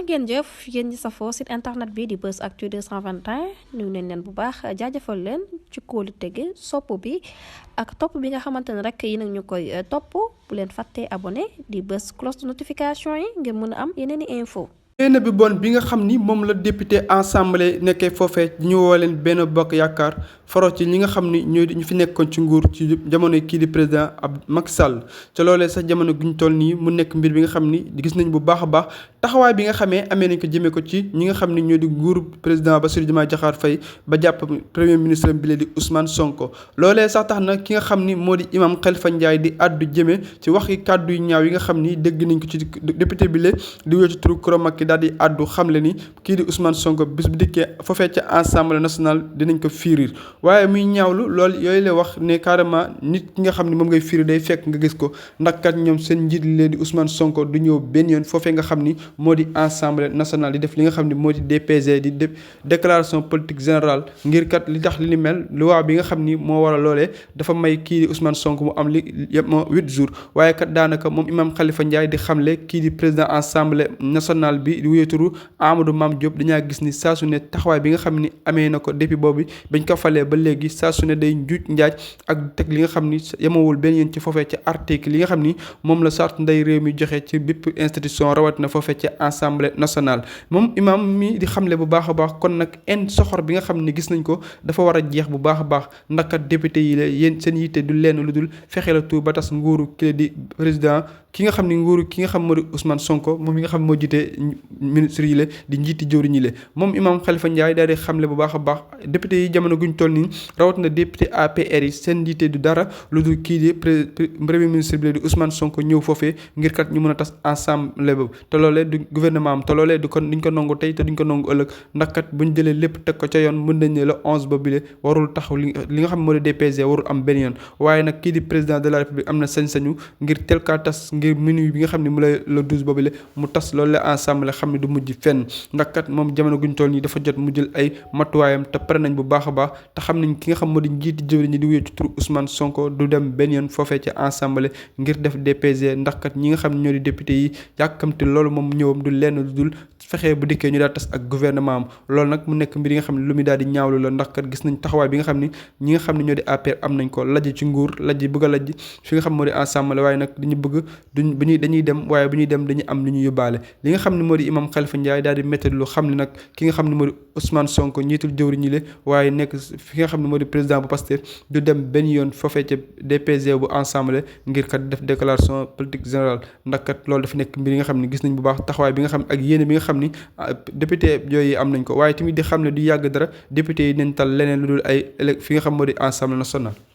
ngeen jëf yéen ñi safoo site internet bi di Buzz Actu 221 nuyu nañ leen bu baax jaajëfal leen ci kóolu tege sopp bi ak topp bi nga xamante ne rek yi nag ñu koy topp bu leen fàttee abonné di bës cloche de notification yi ngir mën a am yeneen i info benn bi bon bi nga xam ni moom la député assemblée nekkee foofee ñu woo leen benn bokk yaakaar faro ci ñi nga xam ni ñooy ñu fi nekkoon ci nguur ci jamono kii di président ab Macky Sall ca loolee sax jamono guñ toll nii mu nekk mbir bi nga xam ni gis nañ bu baax a baax taxawaay bi nga xamee amee nañ ko jëmee ko ci ñi nga xam ni ñoo di nguuru président Bassirou Diomaye Diakhar Faye ba jàpp premier ministre bi di Ousmane Sonko loolee sax tax na ki nga xam ni moo di imam Khalifa Ndiaye di addu jëmee ci waxi kàddu yu ñaaw yi nga xam ni dégg nañ ko ci député bi di wéy ci turu Kuro Macky daal di addu xamle ni kii di Ousmane Sonko bis bu dikkee foofee ca Assemblée nationale dinañ ko firir waaye muy ñaawlu lool yooyu la wax ne carrément nit ki nga xam ne moom ngay firir day fekk nga gis ko ndax kat ñoom seen njiit leen di Ousmane Sonko du ñëw benn yoon foofee nga xam ni moo di Assemblée nationale di def li nga xam ne moo di DPG di déclaration politique générale ngir kat li tax li ni mel loi bi nga xam ni moo war a loolee dafa may kii di Ousmane Sonko mu am li yëpp moo 8 jours waaye kat daanaka moom imam Khalifa Ndiaye di xamle kii di président Assemblée nationale bi di wéeturu Amadou Mame Diop dañaa gis ni saa su ne taxawaay bi nga xam ni amee na ko depuis boobu bañ ko falee ba léegi saa su ne day njuuj njaaj ak teg li nga xam ni yemawul benn yéen ci foofee ci article yi nga xam ni moom la charte nday réew mi joxe ci bépp institution rawat na foofee ci Assemblée nationale moom imam mi di xamle bu baax a baax kon nag soxor bi nga xam ni gis nañ ko dafa war a jeex bu baax a baax ndax kat député yi la yéen seen yitte du lenn lu dul fexe la tout ba tas nguuru ki di président ki nga xam ni nguuru ki nga xam moo di Ousmane Sonko moom mi nga xam moo jiite ministre yi la di njiiti jëwriñ yi la moom imam Khalifa Ndiaye daal di xamle bu baax a baax député yi jamono guñ toll nii rawat na député APR yi seen njiite du dara lu dul kii di premier ministre bi la di Ousmane Sonko ñëw foofee ngir kat ñu mën a tas ensemble boobu te loolee du gouvernement am te loolee du kon duñ ko nangu tey te duñ ko nangu ëllëg ndax kat buñ jëlee lépp teg ko ca yoon mën nañ ne la 11 ba bile warul taxaw li nga xam moo di DPG warul am benn yoon waaye nag kii di président de la république am na sañ-sañu ngir tel ka tas ngir minuit bi nga xam ne mu lay le 12 boobu mu tas loolu la ensemble xam ne du mujj fenn ndax kat moom jamono guñ toll nii dafa jot mu jël ay matuwaayam te pare nañ bu baax a baax te xam nañ ki nga xam moo di njiiti jëwriñ ñi di wéy ci turu Ousmane Sonko du dem benn yoon foofee ci ensemble ngir def DPG ndax kat ñi nga xam ne ñoo di député yi yàkkamte loolu moom ñëwam du lenn lu dul fexee bu dikkee ñu daal tas ak gouvernement am loolu nag mu nekk mbir yi nga xam ne lu muy daal di ñaawlu la ndax kat gis nañ taxawaay bi nga xam ne ñi nga xam ne ñoo di APR am nañ ko lajj ci nguur lajj bëgg a lajj fi nga xam moo di ensemble waaye nag dañu bëgg dañuy dem waaye bu ñuy dem dañuy am lu ñu yóbbaale li nga xam ne moo di imam Khalifa Ndiaye daal di métti lu xam ne nag ki nga xam ne moo di Ousmane Sonko njiitul jëwriñ ñi le waaye nekk fi nga xam ne moo di président bu Pastef du dem benn yoon foofee ca DPG bu ensemble ngir kat def déclaration politique générale ndax kat loolu dafa nekk mbir yi nga xam ne gis nañ bu baax taxawaay bi nga xam ak yéene bi nga xam ni député yooyu am nañ ko waaye tamit di xam ne du yàgg dara député yi nañ tal leneen lu dul ay fi nga xam moo di Assemblée nationale